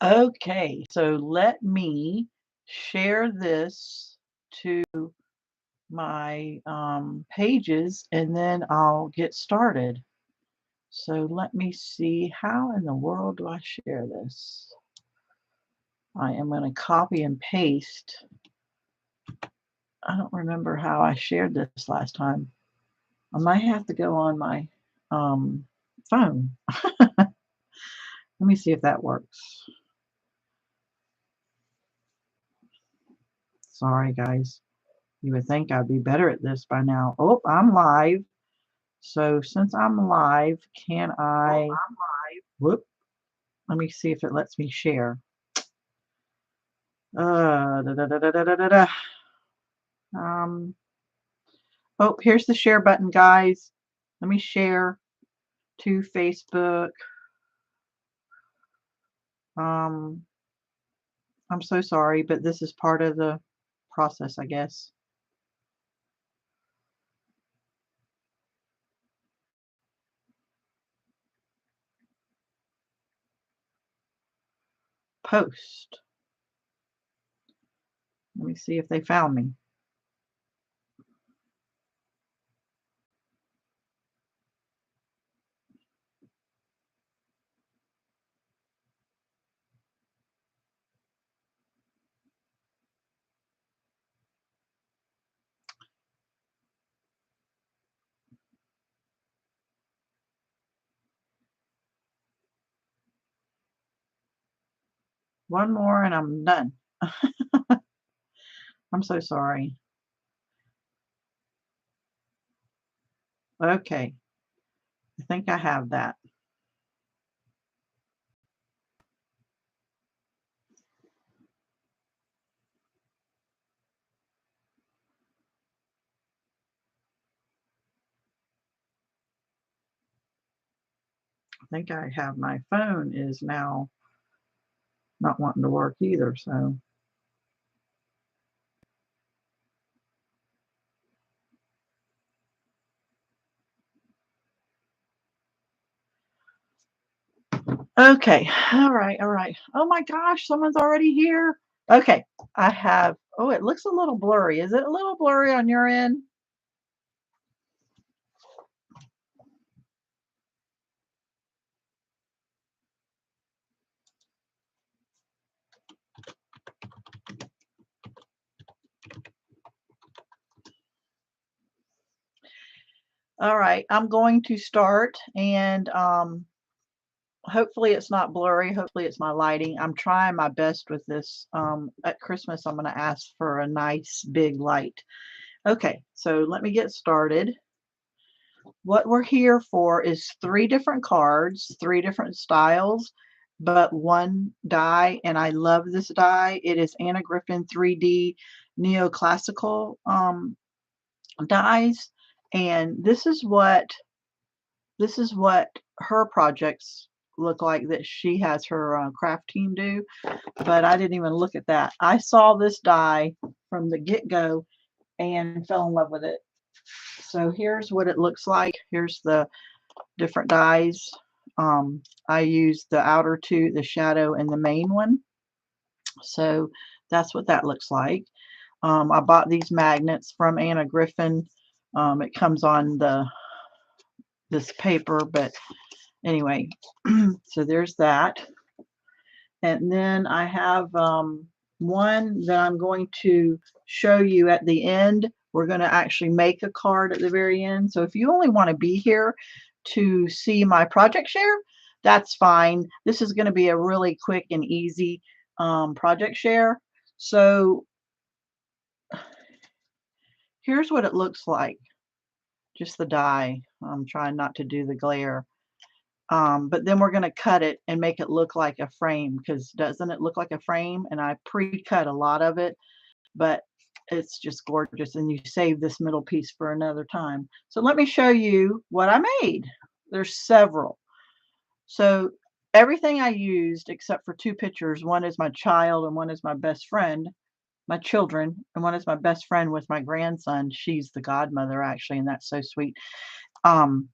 Okay, so let me share this to my pages and then I'll get started. So let me see, how in the world do I share this? I am going to copy and paste. I don't remember how I shared this last time. I might have to go on my um, phone. Let me see if that works. Sorry, guys. You would think I'd be better at this by now. Oh, I'm live. So since I'm live, can I, whoop, let me see if it lets me share. Da, da, da, da, da, da, da, da. Um, oh, here's the share button, guys. Let me share to Facebook. Um, I'm so sorry, but this is part of the process, I guess. Post. Let me see if they found me. One more and I'm done. I'm so sorry. Okay, I think I have that. I think I have, my phone is now not wanting to work either, so. Okay, all right, all right. Oh my gosh, someone's already here. Okay, I have, oh, it looks a little blurry. Is it a little blurry on your end? All right, I'm going to start and hopefully it's not blurry. Hopefully it's my lighting. I'm trying my best with this. At Christmas, I'm going to ask for a nice big light. Okay, so let me get started. What we're here for is 3 different cards, 3 different styles, but 1 die, and I love this die. It is Anna Griffin 3D Neoclassical dies, and this is what her projects look like that she has her craft team do, but I didn't even look at that. I saw this die from the get-go and fell in love with it. So here's what it looks like. Here's the different dies. I used the outer 2, the shadow and the main one. So that's what that looks like. I bought these magnets from Anna Griffin. It comes on this paper, but anyway, so there's that. And then I have one that I'm going to show you at the end. We're going to actually make a card at the very end. So if you only want to be here to see my project share, that's fine. This is going to be a really quick and easy project share. So here's what it looks like. Just the die. I'm trying not to do the glare. But then we're going to cut it and make it look like a frame, because doesn't it look like a frame? And I pre-cut a lot of it, but it's just gorgeous, and you save this middle piece for another time. So let me show you what I made. There's several. So everything I used except for 2 pictures, one is my child and one is my best friend, my children, and one is my best friend with my grandson. She's the godmother actually, and that's so sweet. Um,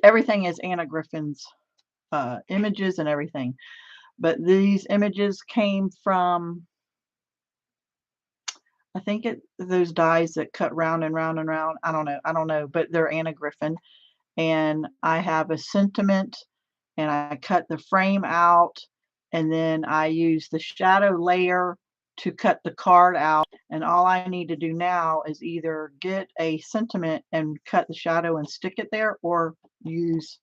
everything is Anna Griffin's images and everything. But these images came from, I think those dies that cut round and round and round. I don't know, but they're Anna Griffin. And I have a sentiment, and I cut the frame out, and then I use the shadow layer to cut the card out. And all I need to do now is either get a sentiment and cut the shadow and stick it there, or use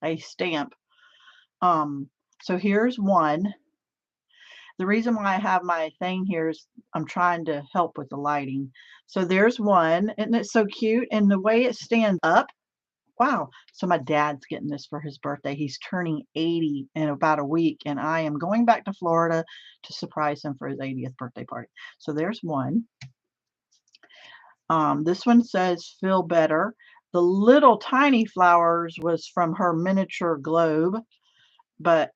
a stamp. So here's one. The reason why I have my thing here is I'm trying to help with the lighting. So there's one, isn't it so cute? And the way it stands up, wow. So my dad's getting this for his birthday. He's turning 80 in about a week, and I am going back to Florida to surprise him for his 80th birthday party. So there's one. This one says feel better. The little tiny flowers was from her miniature globe, but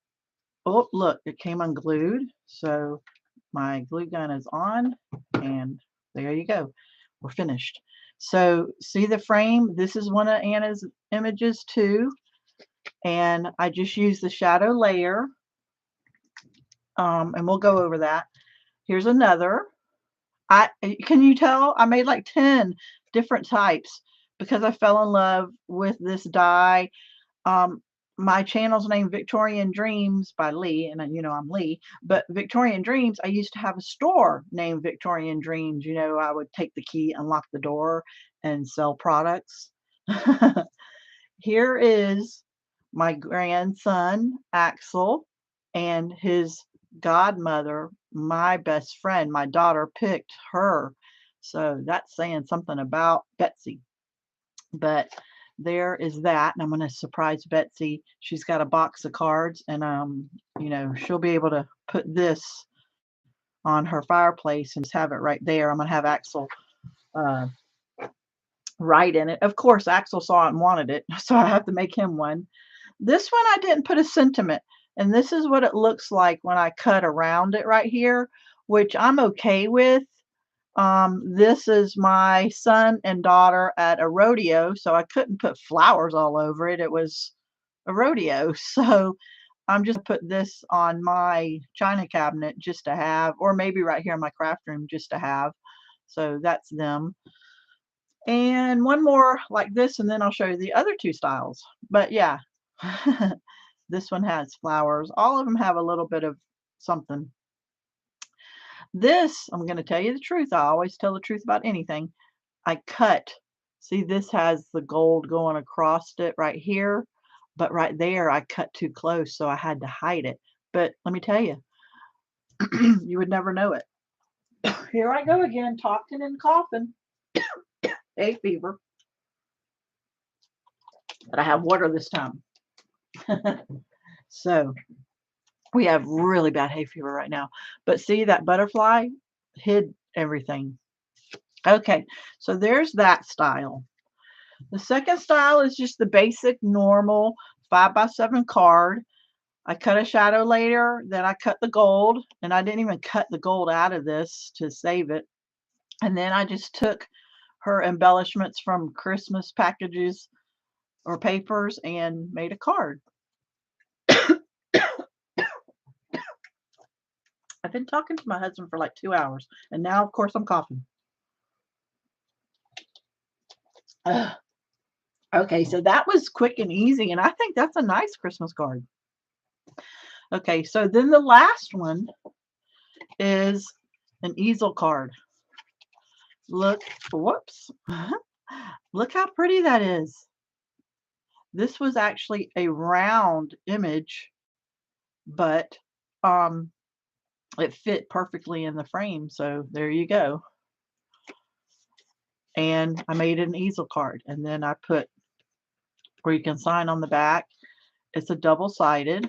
oh, look, it came unglued. So my glue gun is on, and there you go. We're finished. So see the frame? This is one of Anna's images too. And I just use the shadow layer. And we'll go over that. Here's another. Can you tell? I made like 10 different types because I fell in love with this die. My channel's named Victorian Dreams by Leigh, and you know I'm Leigh, but Victorian Dreams, I used to have a store named Victorian Dreams. You know, I would take the key, unlock the door, and sell products. Here is my grandson, Axel, and his godmother, my best friend. My daughter picked her. So that's saying something about Betsy. But there is that, and I'm going to surprise Betsy. She's got a box of cards, and you know, she'll be able to put this on her fireplace and just have it right there. I'm going to have Axel uh, write in it. Of course, Axel saw it and wanted it, so I have to make him one. This one I didn't put a sentiment, and this is what it looks like when I cut around it right here, which I'm okay with. This is my son and daughter at a rodeo, so I couldn't put flowers all over it. It was a rodeo. So I'm just put this on my china cabinet just to have, or maybe right here in my craft room just to have. So that's them. And one more like this, and then I'll show you the other two styles. But yeah, this one has flowers. All of them have a little bit of something. This, I'm going to tell you the truth. I always tell the truth about anything. I cut. See, this has the gold going across it right here, but right there I cut too close, so I had to hide it. But let me tell you, you would never know it. Here I go again, talking and coughing. Hay fever. But I have water this time. So we have really bad hay fever right now. But see, that butterfly hid everything. Okay, so there's that style. The second style is just the basic normal 5x7 card. I cut a shadow layer, then I cut the gold, and I didn't even cut the gold out of this to save it. And then I just took her embellishments from Christmas packages or papers and made a card. I've been talking to my husband for like 2 hours, and now, of course, I'm coughing. Okay, so that was quick and easy, and I think that's a nice Christmas card. Okay, so then the last one is an easel card. Look, whoops. Look how pretty that is. This was actually a round image, but it fit perfectly in the frame, so there you go. And I made an easel card, and then I put where you can sign on the back. It's a double-sided.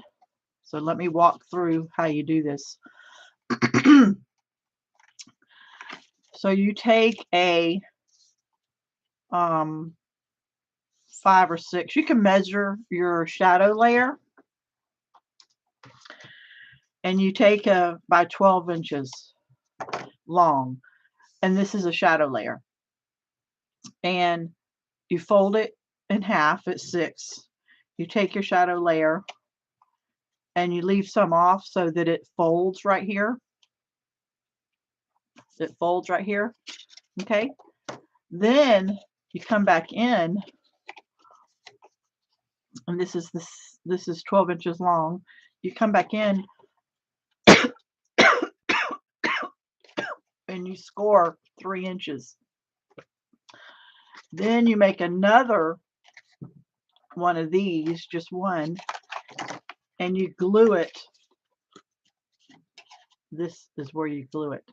So let me walk through how you do this. So you take a 5 or 6. You can measure your shadow layer, and you take a by 12 inches long, and this is a shadow layer, and you fold it in half at 6. You take your shadow layer and you leave some off so that it folds right here. It folds right here. Okay. Then you come back in, and this is 12 inches long. You come back in and you score 3 inches. Then you make another one of these, just one, and you glue it. This is where you glue it.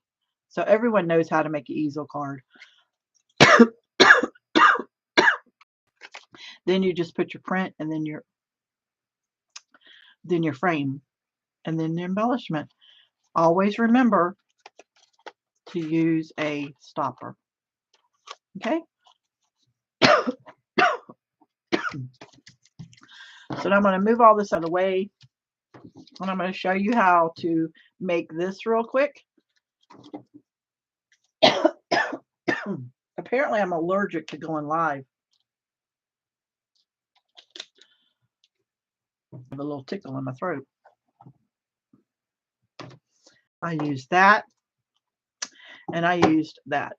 So everyone knows how to make an easel card. Then you just put your print, and then your frame, and then the embellishment. Always remember to use a stopper. Okay? So now I'm going to move all this out of the way, and I'm going to show you how to make this real quick. Apparently I'm allergic to going live. I have a little tickle in my throat. I used that, and I used that.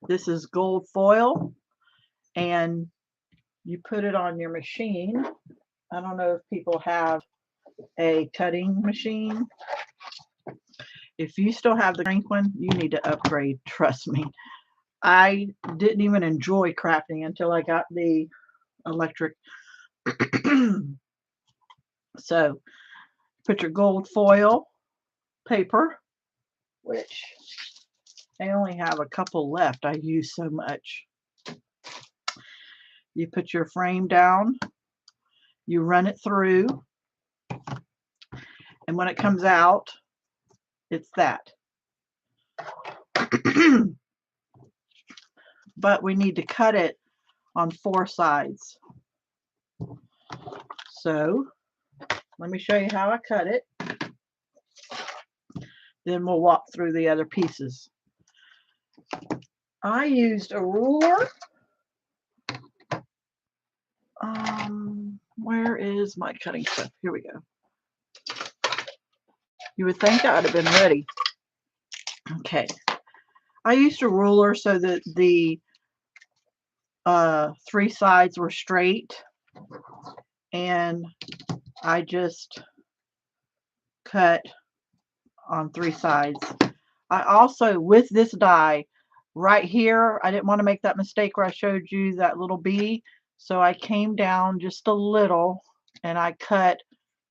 This is gold foil, and you put it on your machine. I don't know if people have a cutting machine. If you still have the crank one, you need to upgrade, trust me. I didn't even enjoy crafting until I got the electric. So put your gold foil paper, which I only have a couple left. I use so much. You put your frame down, you run it through, and when it comes out, it's that. But we need to cut it on 4 sides. So let me show you how I cut it. Then we'll walk through the other pieces. I used a ruler. Where is my cutting stuff? Here we go. You would think I would have been ready. Okay. I used a ruler so that the 3 sides were straight, and I just cut on 3 sides. I also, with this die right here, I didn't want to make that mistake where I showed you that little bee, so I came down just a little and I cut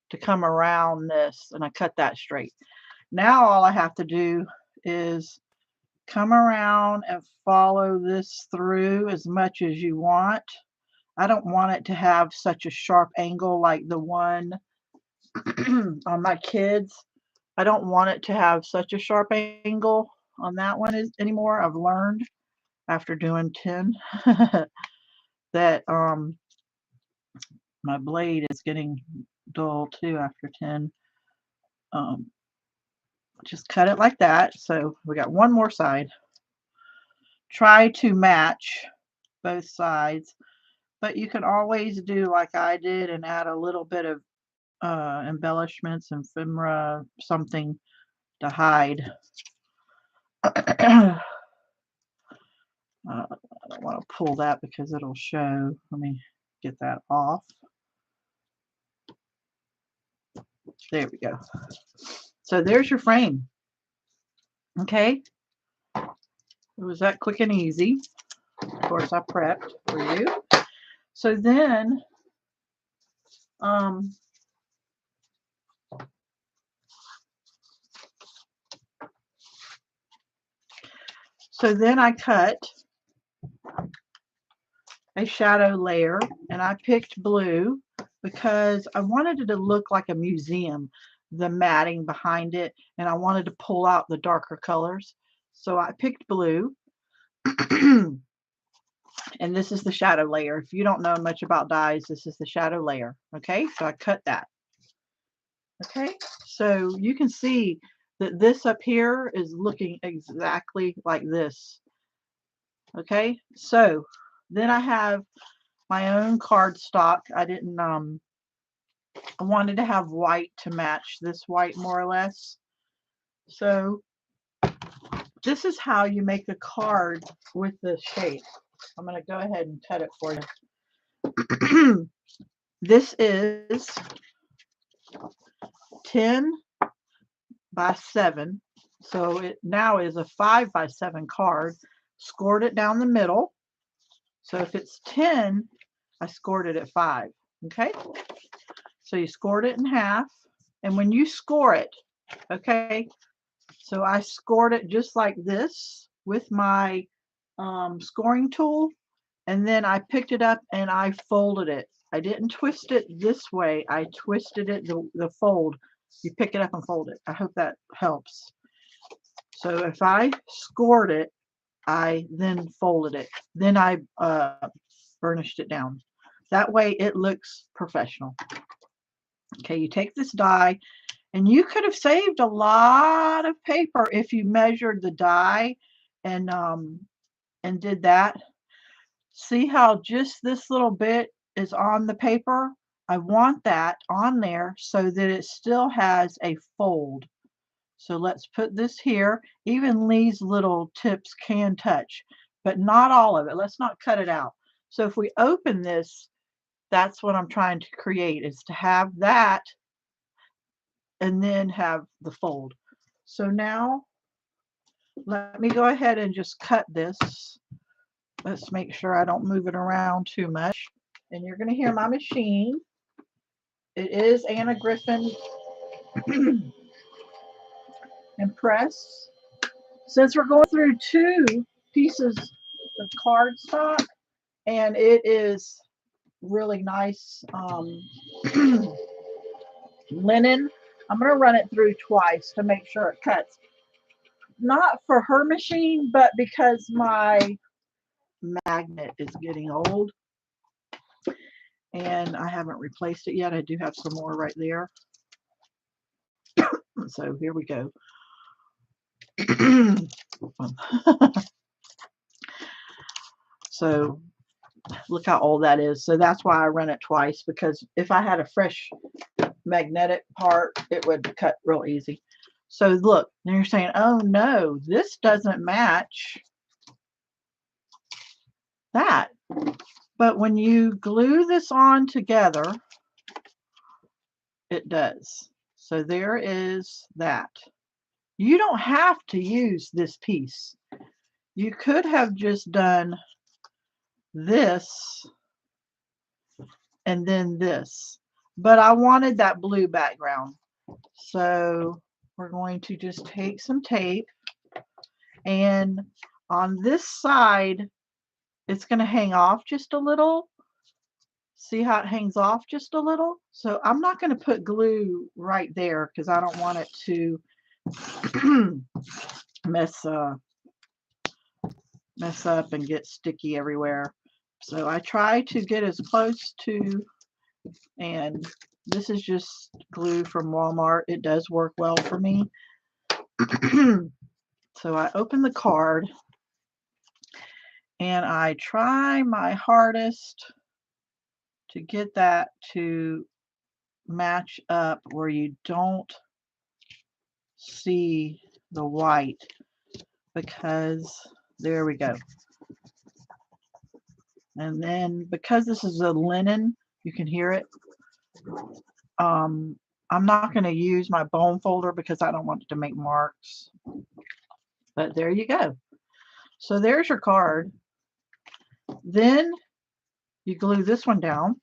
to come around this, and I cut that straight. Now all I have to do is come around and follow this through as much as you want. I don't want it to have such a sharp angle like the one on my kids. I don't want it to have such a sharp angle on that one anymore. I've learned after doing 10 that my blade is getting dull too after 10. Just cut it like that. So we got one more side. Try to match both sides, but you can always do like I did and add a little bit of embellishments and ephemera, something to hide. I don't want to pull that because it'll show. Let me get that off. There we go. So there's your frame. Okay. It was that quick and easy. Of course, I prepped for you. So then, I cut a shadow layer, and I picked blue because I wanted it to look like a museum, the matting behind it, and I wanted to pull out the darker colors. So I picked blue. And this is the shadow layer. If you don't know much about dies, this is the shadow layer. Okay, so I cut that. Okay, so you can see that this up here is looking exactly like this. Okay, so then I have my own cardstock. I didn't I wanted to have white to match this white more or less. So this is how you make a card with this shape. I'm going to go ahead and cut it for you. This is 10 by 7. So it now is a 5 by 7 card. Scored it down the middle. So if it's 10, I scored it at 5. Okay? So you scored it in half. And when you score it, okay, so I scored it just like this with my scoring tool. And then I picked it up and I folded it. I didn't twist it this way. I twisted it the fold. You pick it up and fold it. I hope that helps. So if I scored it, I then folded it. Then I burnished it down. That way it looks professional. Okay, you take this die, and you could have saved a lot of paper if you measured the die and did that. See how just this little bit is on the paper? I want that on there so that it still has a fold. So let's put this here. Even Leigh's little tips can touch, but not all of it. Let's not cut it out. So if we open this, that's what I'm trying to create, is to have that and then have the fold. So now let me go ahead and just cut this. Let's make sure I don't move it around too much. And you're going to hear my machine. It is Anna Griffin Impress. Since we're going through 2 pieces of cardstock, and it is really nice linen, I'm going to run it through twice to make sure it cuts. Not for her machine, but because my magnet is getting old and I haven't replaced it yet. I do have some more right there. So here we go. So look how old that is. So that's why I run it twice, because if I had a fresh magnetic part, it would cut real easy. So look, and you're saying, oh no, this doesn't match that. But when you glue this on together, it does. So there is that. You don't have to use this piece. You could have just done this and then this, but I wanted that blue background. So we're going to just take some tape, and on this side, it's going to hang off just a little. See how it hangs off just a little? So I'm not going to put glue right there because I don't want it to mess up and get sticky everywhere. So I try to get as close to, and this is just glue from Walmart. It does work well for me. So I open the card and I try my hardest to get that to match up where you don't see the white, because there we go. And then because this is a linen, you can hear it. I'm not going to use my bone folder because I don't want it to make marks. But there you go. So there's your card. Then you glue this one down.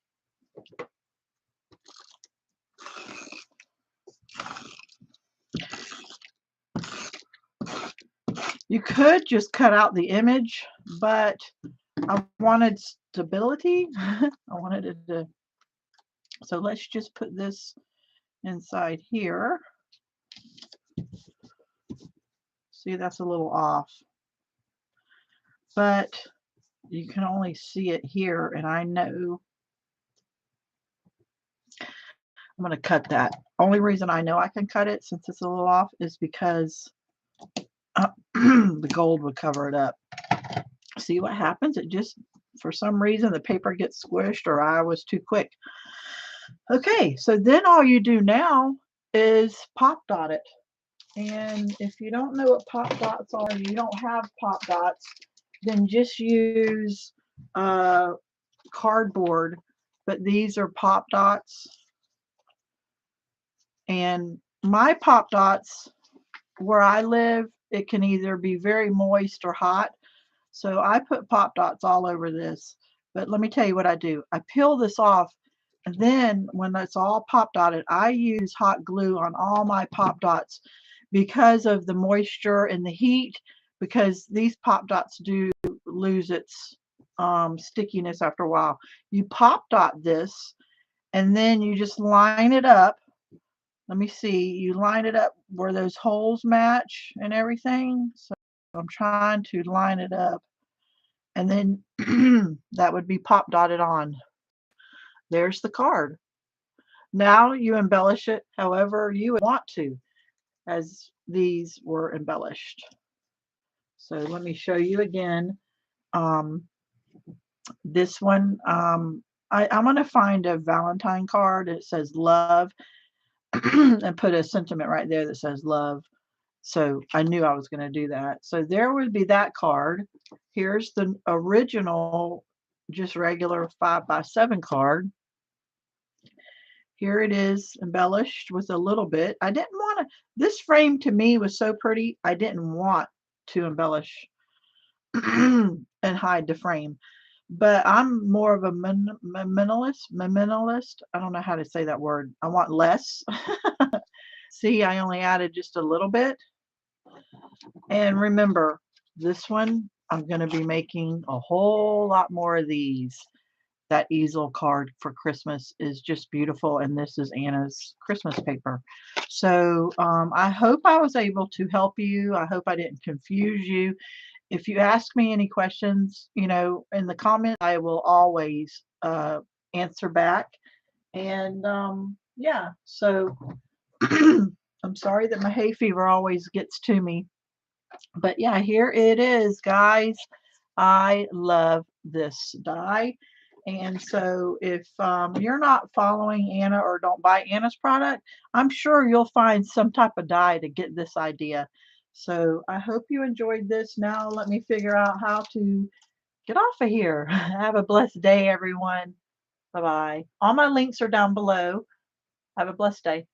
You could just cut out the image, but I wanted stability. I wanted it to, so let's just put this inside here. See, that's a little off, but you can only see it here, and I know I'm going to cut that. Only reason I know I can cut it, since it's a little off, is because the gold would cover it up. See what happens? It just for some reason the paper gets squished or I was too quick. Okay, so then all you do now is pop dot it. And if you don't know what pop dots are, you don't have pop dots, then just use cardboard. But these are pop dots. And my pop dots, where I live, it can either be very moist or hot. So I put pop dots all over this. But let me tell you what I do. I peel this off, and then when it's all pop dotted, I use hot glue on all my pop dots because of the moisture and the heat, because these pop dots do lose its stickiness after a while. You pop dot this, and then you just line it up. Let me see. You line it up where those holes match and everything. So I'm trying to line it up. And then that would be pop dotted on. There's the card. Now you embellish it however you would want to, as these were embellished. So let me show you again. This one, I'm going to find a Valentine card that says love and put a sentiment right there that says love. So I knew I was going to do that. So there would be that card. Here's the original, just regular 5x7 card. Here it is, embellished with a little bit. I didn't want to, this frame to me was so pretty, I didn't want to embellish and hide the frame. But I'm more of a minimalist. I don't know how to say that word. I want less. See, I only added just a little bit. And remember, this one, I'm going to be making a whole lot more of these. That easel card for Christmas is just beautiful, and this is Anna's Christmas paper. So I hope I was able to help you. I hope I didn't confuse you. If you ask me any questions, in the comments, I will always answer back. And yeah, so I'm sorry that my hay fever always gets to me. But yeah, here it is, guys. I love this die. And so if you're not following Anna or don't buy Anna's product, I'm sure you'll find some type of die to get this idea. So I hope you enjoyed this. Now let me figure out how to get off of here. Have a blessed day, everyone. Bye-bye. All my links are down below. Have a blessed day.